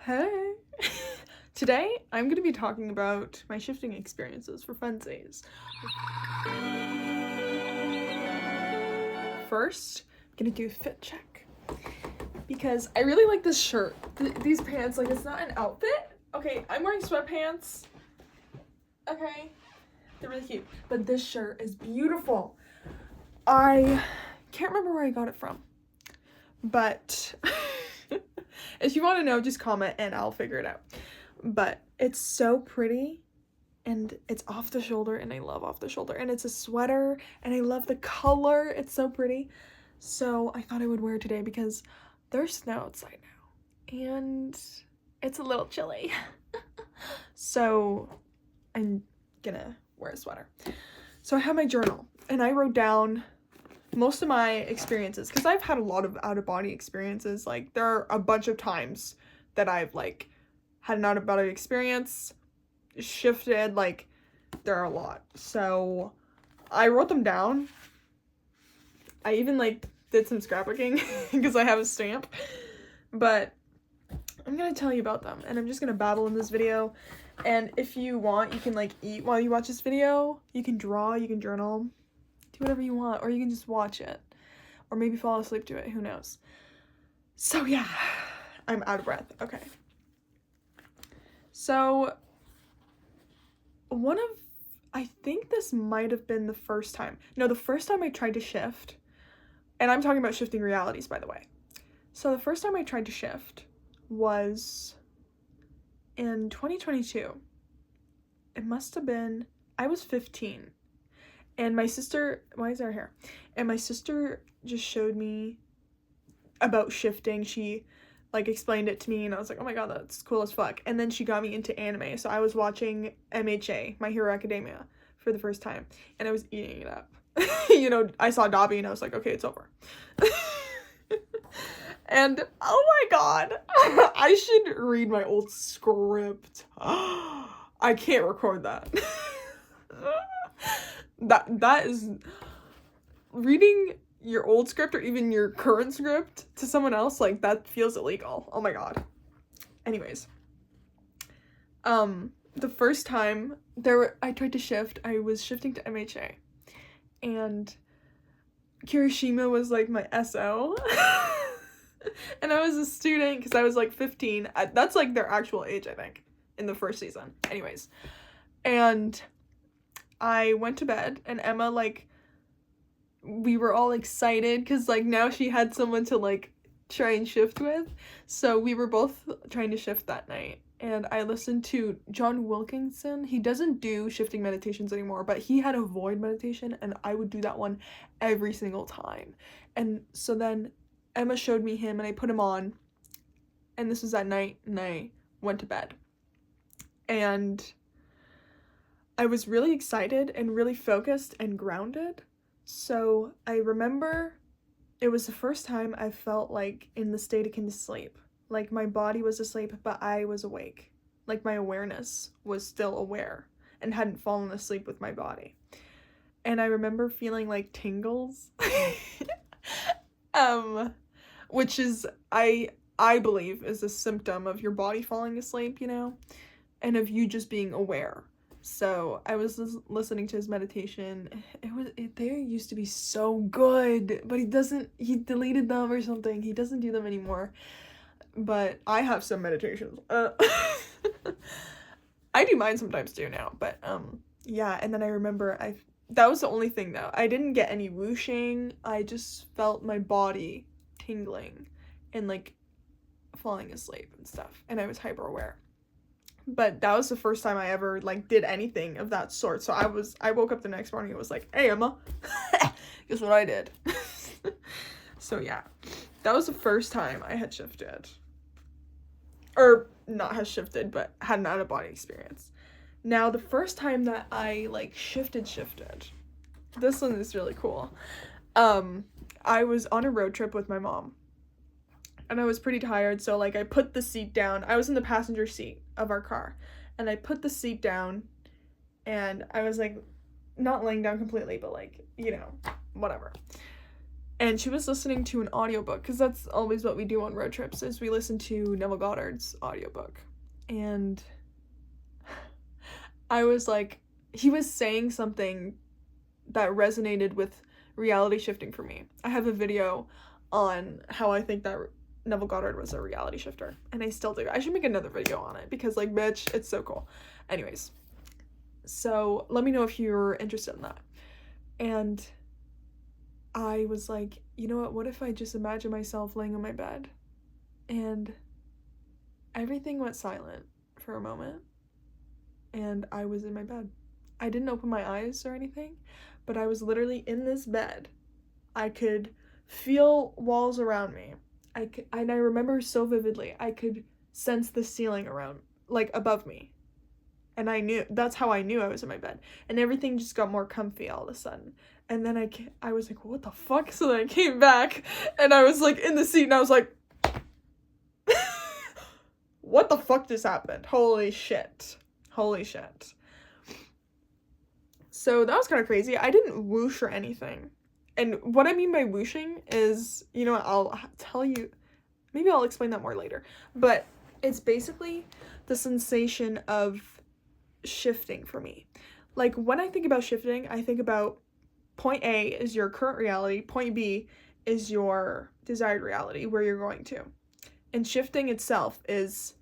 Hey! Today, I'm going to be talking about my shifting experiences for funsies. First, I'm going to do a fit check. Because I really like this shirt. These pants, like, it's not an outfit. Okay, I'm wearing sweatpants. Okay? They're really cute. But this shirt is beautiful. I can't remember where I got it from. But if you want to know, just comment and I'll figure it out. But it's so pretty and it's off the shoulder and I love off the shoulder. And it's a sweater and I love the color. It's so pretty. So I thought I would wear it today because there's snow outside now and it's a little chilly. So I'm gonna wear a sweater. So I have my journal and I wrote down most of my experiences because I've had a lot of out-of-body experiences. Like, there are a bunch of times that I've like had an out-of-body experience, shifted, like there are a lot. So I wrote them down. I even like did some scrapbooking because I have a stamp, but I'm gonna tell you about them and I'm just gonna babble in this video. And if you want, you can like eat while you watch this video, you can draw, you can journal, do whatever you want, or you can just watch it, or maybe fall asleep to it, who knows. So yeah, I'm out of breath. Okay, so I think this might have been the first time I tried to shift, and I'm talking about shifting realities, by the way. So the first time I tried to shift was in 2022. It must have been, I was 15. And my sister, why is there hair? And my sister just showed me about shifting. She like explained it to me and I was like, oh my god, that's cool as fuck. And then she got me into anime. So I was watching MHA, My Hero Academia, for the first time. And I was eating it up. You know, I saw Dobby and I was like, okay, it's over. And oh my god, I should read my old script. I can't record that. That is, reading your old script or even your current script to someone else, like, that feels illegal. Oh my god. Anyways, the first time I tried to shift, I was shifting to MHA, and Kirishima was like my SO. And I was a student because I was like 15. That's like their actual age, I think, in the first season. Anyways, and I went to bed and Emma, like, we were all excited because like now she had someone to like try and shift with. So we were both trying to shift that night and I listened to John Wilkinson. He doesn't do shifting meditations anymore, but he had a void meditation and I would do that one every single time. And so then Emma showed me him and I put him on, and this was at night and I went to bed. And I was really excited and really focused and grounded. So I remember it was the first time I felt like in the state akin to sleep. Like my body was asleep, but I was awake. Like my awareness was still aware and hadn't fallen asleep with my body. And I remember feeling like tingles. Which is, I believe is a symptom of your body falling asleep, you know, and of you just being aware. So I was listening to his meditation. They used to be so good, but he deleted them or something. He doesn't do them anymore. But I have some meditations. I do mine sometimes too now, but yeah. And then I remember that was the only thing though. I didn't get any whooshing. I just felt my body tingling and like falling asleep and stuff, and I was hyper aware. But that was the first time I ever like did anything of that sort. So I woke up the next morning and was like, hey Emma, guess what I did? So yeah, that was the first time I had shifted, or not has shifted, but had an out-of-body experience. Now the first time that I like shifted, this one is really cool. I was on a road trip with my mom and I was pretty tired, so like I put the seat down. I was in the passenger seat of our car and I put the seat down and I was like not laying down completely, but like, you know, whatever. And she was listening to an audiobook, because that's always what we do on road trips, is we listen to 𝑳𝒂𝒖𝒓𝒆𝒏's audiobook. And I was like, he was saying something that resonated with reality shifting for me. I have a video on how I think that 𝑳𝒂𝒖𝒓𝒆𝒏 was a reality shifter, and I still do. I should make another video on it, because, like, bitch, it's so cool. Anyways, so let me know if you're interested in that. And I was like, you know what if I just imagine myself laying on my bed, and everything went silent for a moment, and I was in my bed. I didn't open my eyes or anything, but I was literally in this bed. I could feel walls around me. And I remember so vividly, I could sense the ceiling around, like, above me. And I knew, that's how I knew I was in my bed. And everything just got more comfy all of a sudden. And then I was like, what the fuck? So then I came back, and I was, like, in the seat, and I was like, what the fuck just happened? Holy shit. Holy shit. So that was kind of crazy. I didn't whoosh or anything. And what I mean by whooshing is, you know what, I'll tell you, maybe I'll explain that more later. But it's basically the sensation of shifting for me. Like, when I think about shifting, I think about point A is your current reality, point B is your desired reality, where you're going to. And shifting itself is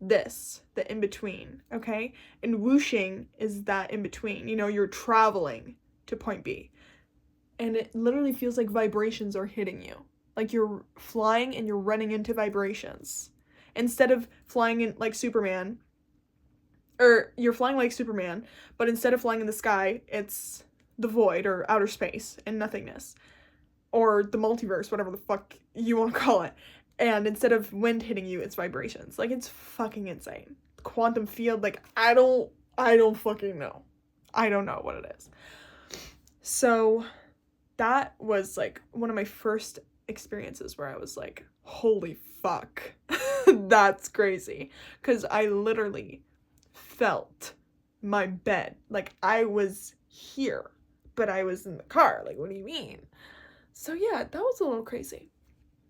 this, the in-between, okay? And whooshing is that in-between. You know, you're traveling to point B. And it literally feels like vibrations are hitting you. Like you're flying and you're running into vibrations. Instead of flying in like Superman, or you're flying like Superman, but instead of flying in the sky, it's the void or outer space and nothingness. Or the multiverse, whatever the fuck you want to call it. And instead of wind hitting you, it's vibrations. Like, it's fucking insane. Quantum field, like, I don't fucking know. I don't know what it is. So that was, like, one of my first experiences where I was like, holy fuck, that's crazy. Because I literally felt my bed. Like, I was here, but I was in the car. Like, what do you mean? So yeah, that was a little crazy.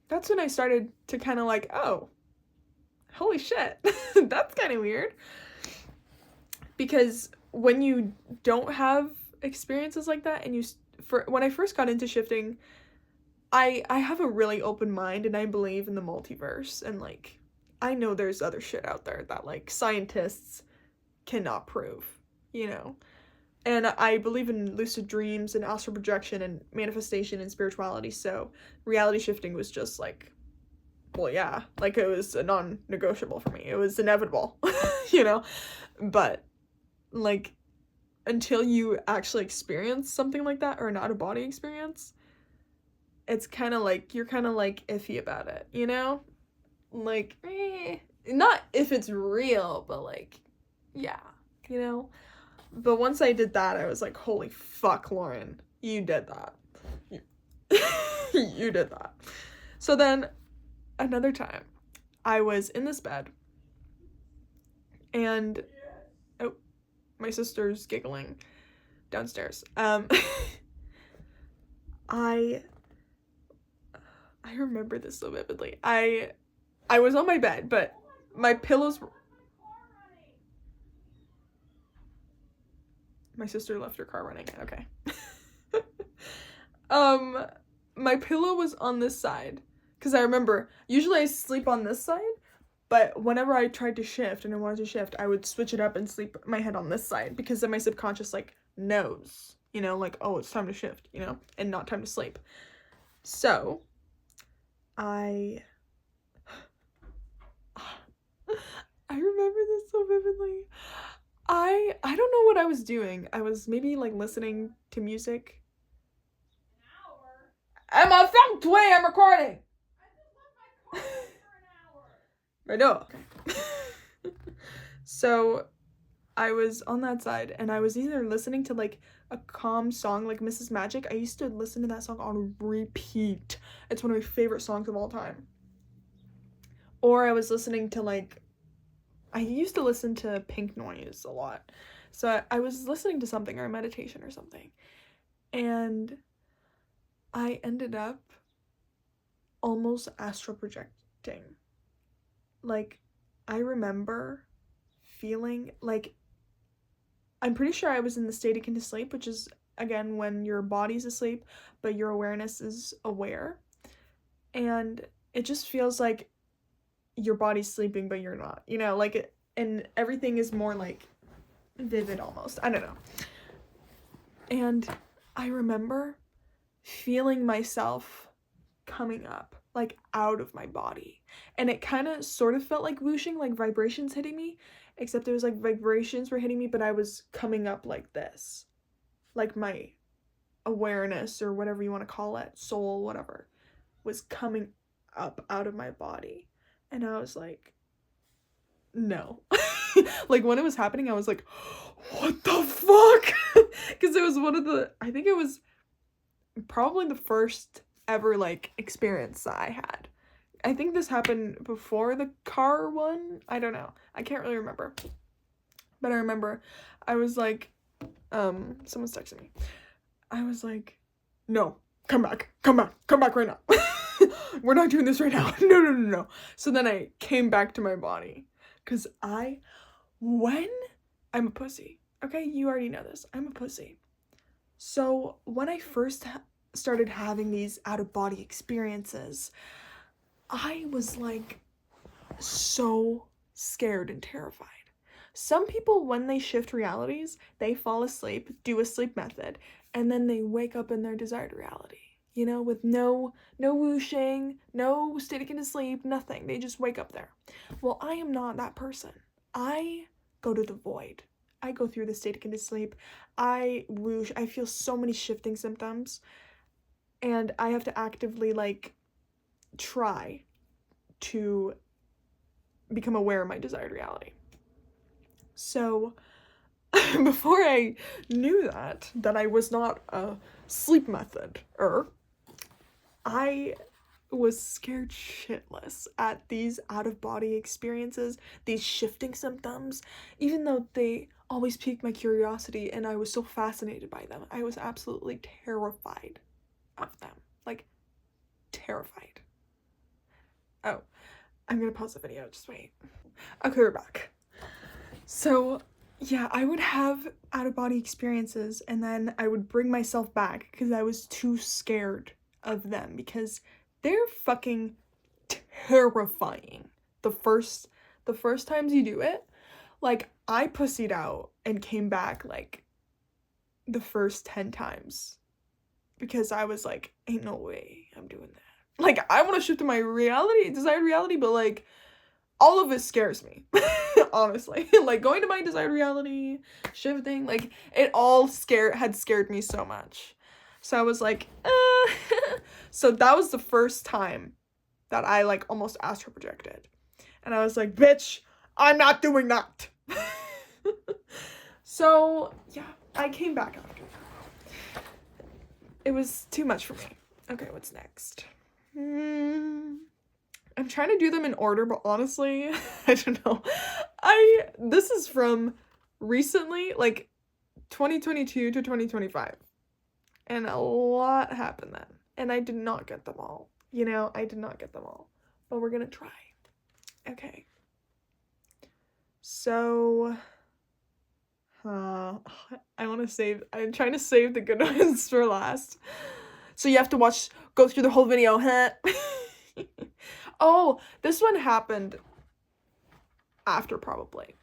That's when I started to kind of like, oh, holy shit, that's kind of weird. Because when you don't have experiences like that, and when I first got into shifting, I have a really open mind, and I believe in the multiverse, and like, I know there's other shit out there that like scientists cannot prove, you know? And I believe in lucid dreams and astral projection and manifestation and spirituality, so reality shifting was just like, well, yeah, like it was a non-negotiable for me. It was inevitable, you know? But, like, until you actually experience something like that, or an out-of-body experience, it's kind of like, you're kind of like iffy about it, you know? Like, not if it's real, but like, yeah, you know? But once I did that, I was like, holy fuck, Lauren, you did that. You did that. So then, another time, I was in this bed, and, oh, my sister's giggling downstairs. I remember this so vividly. I was on my bed, but my pillows were... My sister left her car running. Okay. My pillow was on this side, because I remember, usually I sleep on this side, but whenever I tried to shift and I wanted to shift, I would switch it up and sleep my head on this side, because then my subconscious, like, knows, you know, like, oh, it's time to shift, you know, and not time to sleep. So, I remember this so vividly. I don't know what I was doing. I was maybe, like, listening to music. An hour? I'm a fuck way, I'm recording! I just left my car for an hour. I know. So, I was on that side, and I was either listening to, like, a calm song, like Mrs. Magic. I used to listen to that song on repeat. It's one of my favorite songs of all time. Or I was listening to, like, I used to listen to pink noise a lot. So I was listening to something, or a meditation or something. And I ended up almost astral projecting. Like, I remember feeling like, I'm pretty sure I was in the state akin to sleep, which is, again, when your body's asleep, but your awareness is aware. And it just feels like your body's sleeping, but you're not, you know, like, it, and everything is more, like, vivid almost. I don't know. And I remember feeling myself coming up, like, out of my body. And it kind of sort of felt like whooshing, like vibrations hitting me, except it was like vibrations were hitting me, but I was coming up like this. Like my awareness, or whatever you want to call it, soul, whatever, was coming up out of my body. And I was like, no. Like, when it was happening, I was like, what the fuck? Because it was one of the, I think it was probably the first ever, like, experience that I had. I think this happened before the car one. I don't know. I can't really remember. But I remember I was like, someone's texting me. I was like, no, come back right now. We're not doing this right now. No. So then I came back to my body. Because when I'm a pussy, okay, you already know this, I'm a pussy. So when I first started having these out-of-body experiences, I was like so scared and terrified. Some people, when they shift realities, they fall asleep, do a sleep method, and then they wake up in their desired reality, you know, with no whooshing, no sitting in sleep, nothing. They just wake up there. Well, I am not that person. I go to the void. I go through the state into sleep. I whoosh. I feel so many shifting symptoms, and I have to actively, like, try to become aware of my desired reality. So before I knew that I was not a sleep method, I was scared shitless at these out-of-body experiences, these shifting symptoms, even though they always piqued my curiosity and I was so fascinated by them. I was absolutely terrified of them. Like, terrified. Oh, I'm gonna pause the video, just wait. Okay, we're back. So, yeah, I would have out-of-body experiences, and then I would bring myself back because I was too scared of them, because they're fucking terrifying. The first times you do it, like, I pussied out and came back, like, the first 10 times, because I was like, ain't no way I'm doing that. Like, I want to shift to my desired reality, but, like, all of it scares me. Honestly. Like, going to my desired reality, shifting, like, it all had scared me so much. So I was like, So that was the first time that I, like, almost astral projected. And I was like, bitch, I'm not doing that. So, yeah, I came back after that. It was too much for me. Okay, what's next? I'm trying to do them in order, but honestly, I don't know. This is from recently, like 2022 to 2025. And a lot happened then. And I did not get them all. You know, I did not get them all. But we're gonna try. Okay. So, I'm trying to save the good ones for last. So you have to go through the whole video, huh? Oh, this one happened after, probably.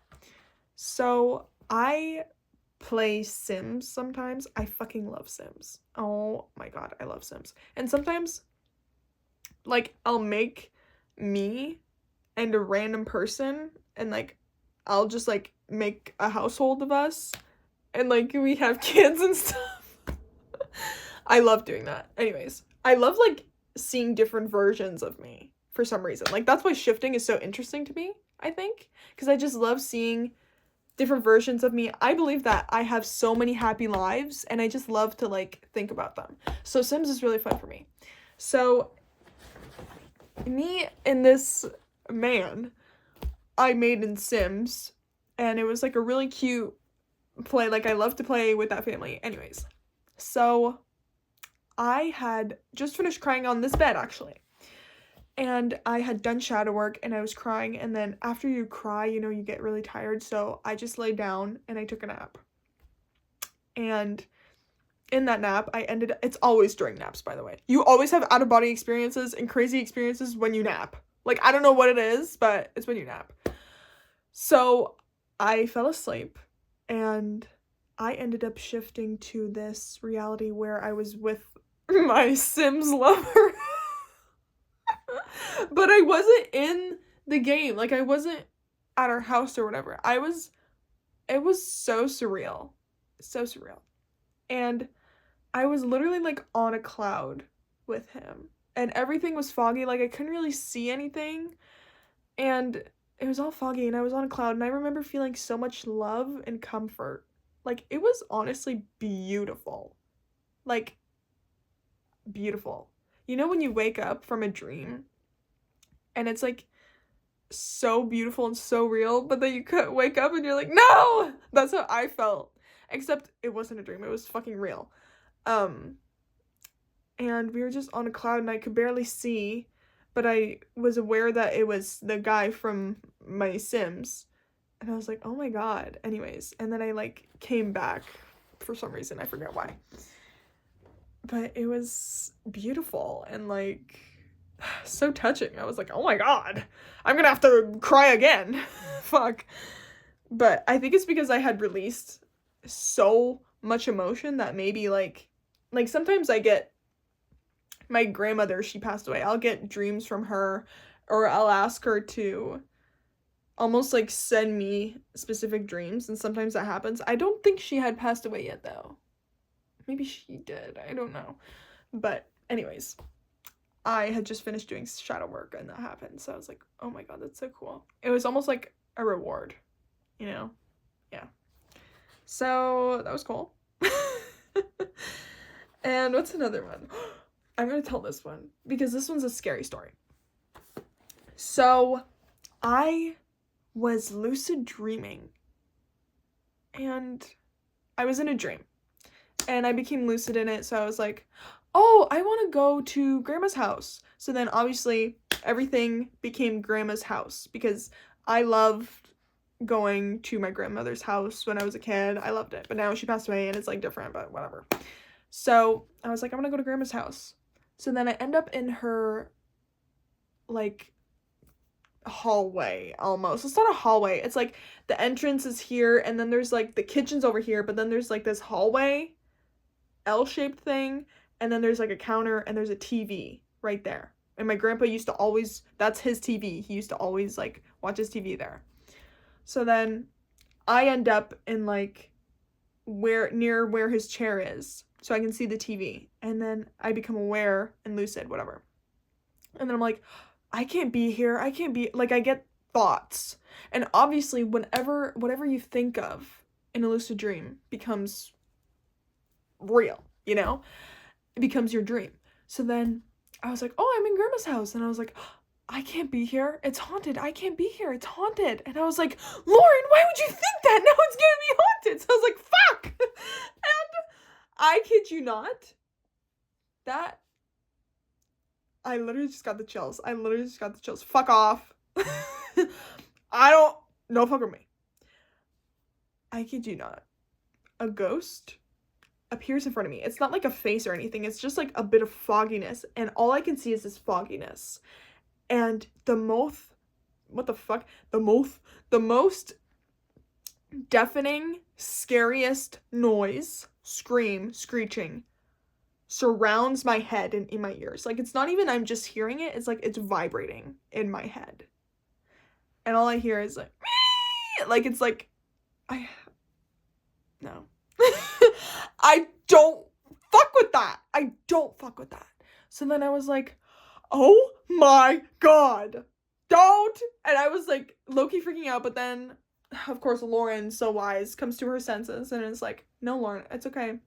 So, I play Sims sometimes. I fucking love Sims. Oh my god, I love Sims. And sometimes, like, I'll make me and a random person, and, like, I'll just, like, make a household of us, and, like, we have kids and stuff. I love doing that. Anyways, I love, like, seeing different versions of me for some reason. Like, that's why shifting is so interesting to me, I think, because I just love seeing different versions of me. I believe that I have so many happy lives, and I just love to, like, think about them. So Sims is really fun for me. So me and this man I made in Sims, and it was, like, a really cute play. Like, I love to play with that family. Anyways, so I had just finished crying on this bed, actually. And I had done shadow work, and I was crying, and then after you cry, you know, you get really tired, so I just laid down, and I took a nap. And in that nap, it's always during naps, by the way. You always have out-of-body experiences and crazy experiences when you nap. Like, I don't know what it is, but it's when you nap. So, I fell asleep, and I ended up shifting to this reality where I was with my Sims lover. But I wasn't in the game. Like, I wasn't at our house or whatever. It was so surreal. So surreal. And I was literally, like, on a cloud with him. And everything was foggy. Like, I couldn't really see anything. And it was all foggy, and I was on a cloud. And I remember feeling so much love and comfort. Like, it was honestly beautiful. Like, beautiful. You know when you wake up from a dream and it's like so beautiful and so real, but then you could wake up and you're like, no! That's how I felt. Except it wasn't a dream, it was fucking real. And we were just on a cloud, and I could barely see, but I was aware that it was the guy from my Sims. And I was like, oh my god. Anyways, and then I, like, came back for some reason. I forget why. But it was beautiful and, like, so touching. I was like, oh my god. I'm gonna have to cry again. Fuck. But I think it's because I had released so much emotion that maybe, like sometimes I get my grandmother, she passed away. I'll get dreams from her, or I'll ask her to almost, like, send me specific dreams, and sometimes that happens. I don't think she had passed away yet, though. Maybe she did. I don't know. But anyways, I had just finished doing shadow work, and that happened. So I was like, oh my god, that's so cool. It was almost like a reward, you know? Yeah. So that was cool. And what's another one? I'm gonna tell this one because this one's a scary story. So I was lucid dreaming, and I was in a dream, and I became lucid in it. So I was like, oh, I want to go to grandma's house. So then obviously everything became grandma's house because I loved going to my grandmother's house when I was a kid. I loved it, but now she passed away and it's, like, different, but whatever. So I was like, I'm gonna go to grandma's house. So then I end up in her, like, hallway almost. It's not a hallway. It's like the entrance is here, and then there's, like, the kitchen's over here, but then there's, like, this hallway L-shaped thing, and then there's, like, a counter, and there's a TV right there. And my grandpa used to always, that's his TV. He used to always, like, watch his TV there. So then I end up in, like, near where his chair is, so I can see the TV. And then I become aware and lucid, whatever. And then I'm like, I can't be here. I can't be, like, I get thoughts. And obviously, whatever you think of in a lucid dream becomes real, you know? It becomes your dream. So then I was like, oh, I'm in grandma's house. And I was like, I can't be here. It's haunted. I can't be here. It's haunted. And I was like, Lauren, why would you think that? Now it's gonna be haunted. So I was like, fuck. And I kid you not, that I literally just got the chills. Fuck off. No fuck with me. I kid you not. A ghost appears in front of me. It's not like a face or anything. It's just, like, a bit of fogginess. And all I can see is this fogginess. And the most deafening, scariest noise, screeching, surrounds my head and in my ears. Like, it's not even I'm just hearing it, it's like it's vibrating in my head. And all I hear is like, Mee! Like, it's like, no. I don't fuck with that. So then I was like, oh my god, don't. And I was, like, low-key freaking out, but then, of course, Lauren, so wise, comes to her senses and is like, no, Lauren, it's okay.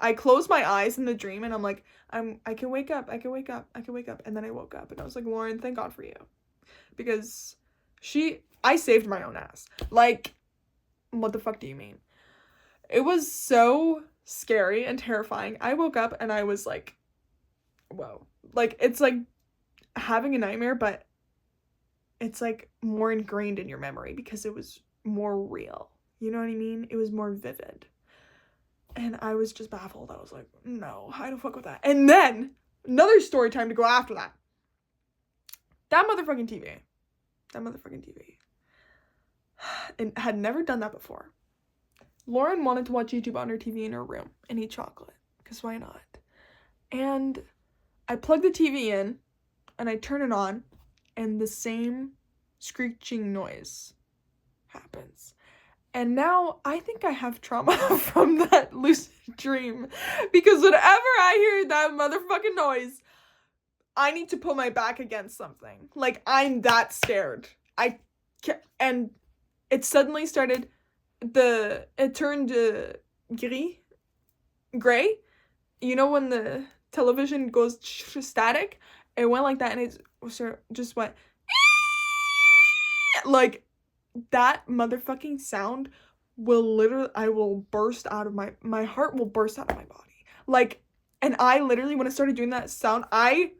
I closed my eyes in the dream, and I'm like, I can wake up. And then I woke up, and I was like, Lauren, thank God for you. Because I saved my own ass. Like, what the fuck do you mean? It was so scary and terrifying. I woke up and I was like, whoa. Like, it's like having a nightmare, but it's like more ingrained in your memory because it was more real. You know what I mean? It was more vivid. And I was just baffled. I was like, no, I don't fuck with that. And then another story time to go after that. That motherfucking TV. And had never done that before. Lauren wanted to watch YouTube on her TV in her room and eat chocolate. Because why not? And I plug the TV in and I turn it on and the same screeching noise happens. And now I think I have trauma from that lucid dream. Because whenever I hear that motherfucking noise, I need to put my back against something. Like, I'm that scared. And it suddenly started, it turned gray. You know when the television goes static? It went like that and it just went, like, that motherfucking sound will literally, I will burst out of my heart will burst out of my body. Like, and I literally, when it started doing that sound, I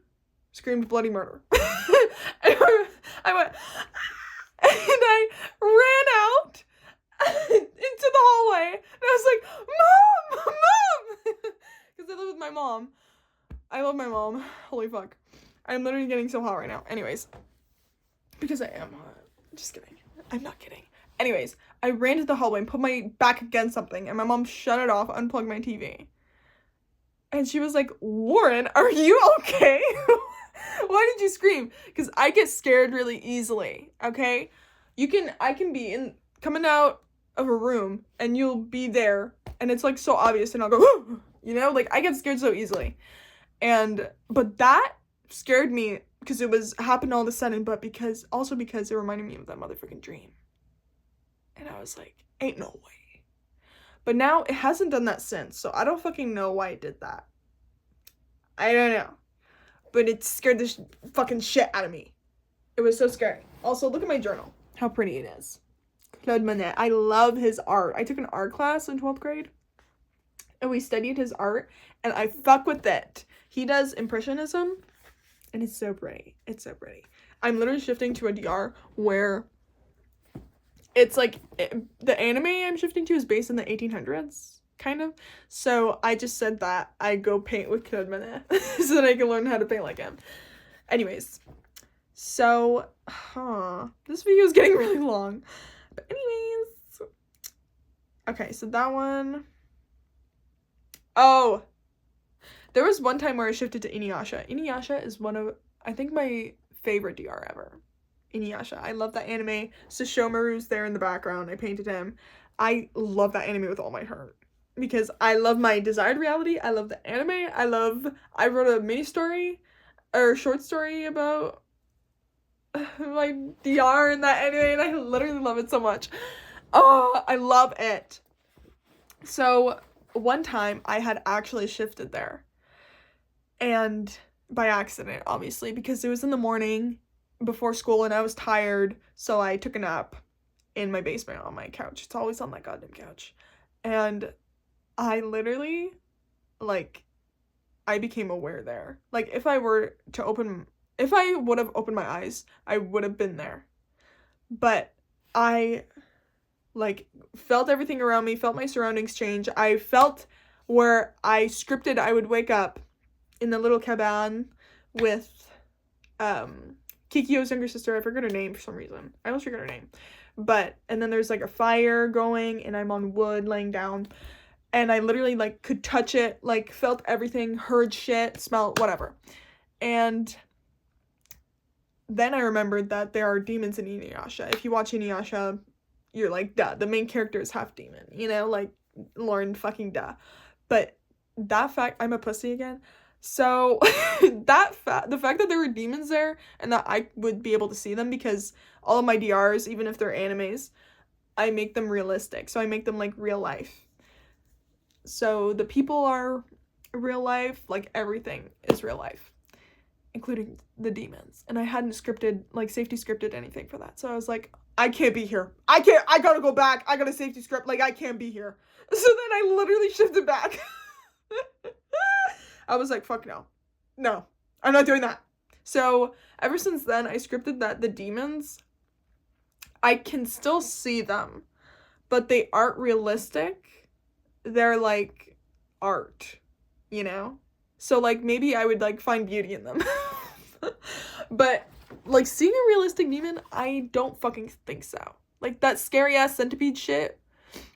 screamed bloody murder. I went, and I ran out into the hallway, and I was like, Mom! Because I live with my mom. I love my mom. Holy fuck. I'm literally getting so hot right now. Anyways. Because I am hot. Just kidding. I'm not kidding. Anyways, I ran to the hallway and put my back against something, and my mom shut it off, unplugged my TV. And she was like, Lauren, are you okay? Why did you scream? Because I get scared really easily, okay? I can be coming out of a room, and you'll be there, and it's like so obvious, and I'll go, whoo! You know? Like, I get scared so easily. But that scared me because it happened all of a sudden, but because it reminded me of that motherfucking dream. And I was like, ain't no way. But now it hasn't done that since, so I don't fucking know why it did that. I don't know. But it scared the fucking shit out of me. It was so scary. Also, look at my journal. How pretty it is. Claude Monet. I love his art. I took an art class in 12th grade. And we studied his art. And I fuck with it. He does Impressionism. And it's so pretty. It's so pretty. I'm literally shifting to a DR where it's like, the anime I'm shifting to is based in the 1800s, kind of. So I just said that I go paint with Claude Monet so that I can learn how to paint like him. Anyways, so, this video is getting really long. But anyways, okay, so that one. Oh, there was one time where I shifted to Inuyasha. Inuyasha is one of, I think, my favorite DR ever. Inuyasha. I love that anime. Sesshomaru's there in the background. I painted him. I love that anime with all my heart. Because I love my desired reality. I love the anime. I wrote a mini story, or short story about my DR in that anime, and I literally love it so much. Oh, I love it. So, one time, I had actually shifted there. And by accident, obviously, because it was in the morning before school and I was tired, so I took a nap in my basement on my couch. It's always on that goddamn couch. And I literally, like, I became aware there. Like, if I would have opened my eyes, I would have been there. But I, like, felt everything around me, felt my surroundings change. I felt where I scripted I would wake up in the little cabane with Kikyo's younger sister. I forgot her name for some reason. I almost forgot her name. But, and then there's like a fire going and I'm on wood laying down. And I literally like could touch it, like felt everything, heard shit, smelled, whatever. And then I remembered that there are demons in Inuyasha. If you watch Inuyasha, you're like, duh, the main character is half demon, you know, like Lauren fucking duh. But that fact, I'm a pussy again. So the fact that there were demons there and that I would be able to see them, because all of my DRs, even if they're animes, I make them realistic. So I make them like real life. So the people are real life, like everything is real life. including the demons. And I hadn't scripted, like, safety scripted anything for that. So I was like, I can't be here. I gotta go back. I gotta safety script. Like, I can't be here. So then I literally shifted back. I was like, fuck no. No, I'm not doing that. So ever since then, I scripted that the demons, I can still see them, but they aren't realistic. They're like art, you know? So like maybe I would like find beauty in them. But like seeing a realistic demon, I don't fucking think so. Like that scary ass centipede shit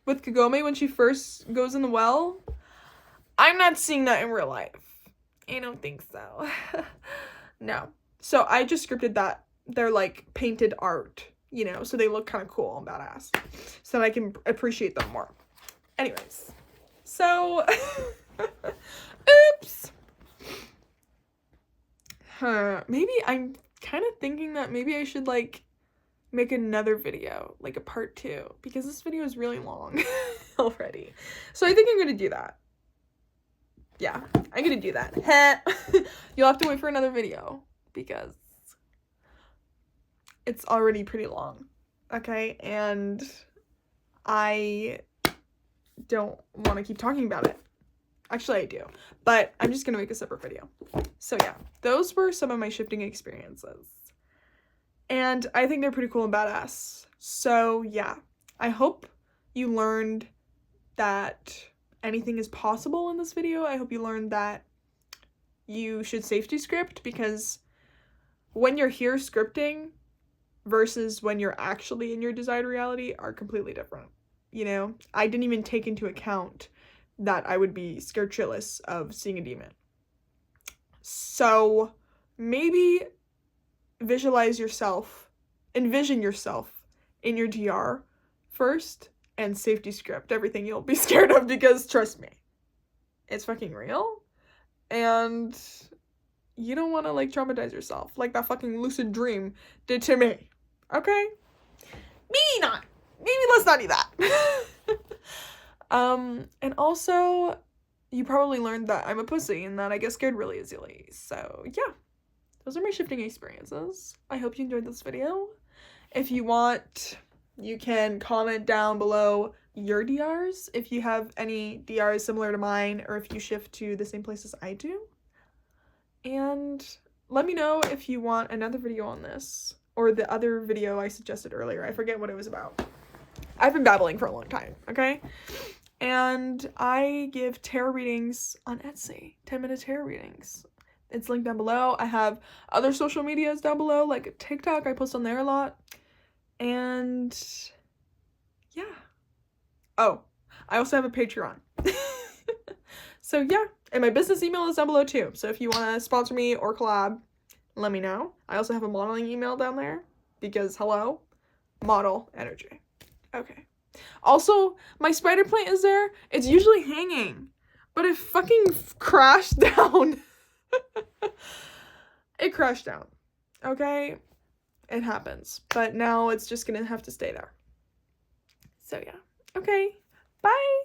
with Kagome when she first goes in the well, I'm not seeing that in real life. I don't think so. No. So I just scripted that they're like painted art, you know, so they look kind of cool and badass, so that I can appreciate them more. Anyways, so oops. Maybe I'm kind of thinking that maybe I should like make another video, like a part 2, because this video is really long already. So I think I'm gonna do that. Yeah, I'm gonna do that. You'll have to wait for another video because it's already pretty long, okay? And I don't want to keep talking about it. Actually, I do, but I'm just gonna make a separate video. So yeah, those were some of my shifting experiences. And I think they're pretty cool and badass. So yeah, I hope you learned that anything is possible in this video. I hope you learned that you should safety script, because when you're here scripting versus when you're actually in your desired reality are completely different. You know, I didn't even take into account that I would be scared shitless of seeing a demon. So maybe envision yourself in your DR first and safety script everything you'll be scared of, because trust me, it's fucking real, and you don't want to like traumatize yourself like that fucking lucid dream did to me. Okay? Maybe not. Maybe let's not do that. And also, you probably learned that I'm a pussy and that I get scared really easily. So yeah, those are my shifting experiences. I hope you enjoyed this video. If you want, you can comment down below your DRs if you have any DRs similar to mine, or if you shift to the same places I do. And let me know if you want another video on this, or the other video I suggested earlier. I forget what it was about. I've been babbling for a long time, okay? And I give tarot readings on Etsy, 10-minute tarot readings. It's linked down below. I have other social medias down below, like TikTok. I post on there a lot. And yeah. Oh, I also have a Patreon. So yeah, and my business email is down below too. So if you want to sponsor me or collab, let me know. I also have a modeling email down there, because hello, model energy. Okay. Also, my spider plant is there. It's usually hanging, but it fucking crashed down. It crashed down. Okay? It happens. But now it's just gonna have to stay there. So yeah. Okay. Bye!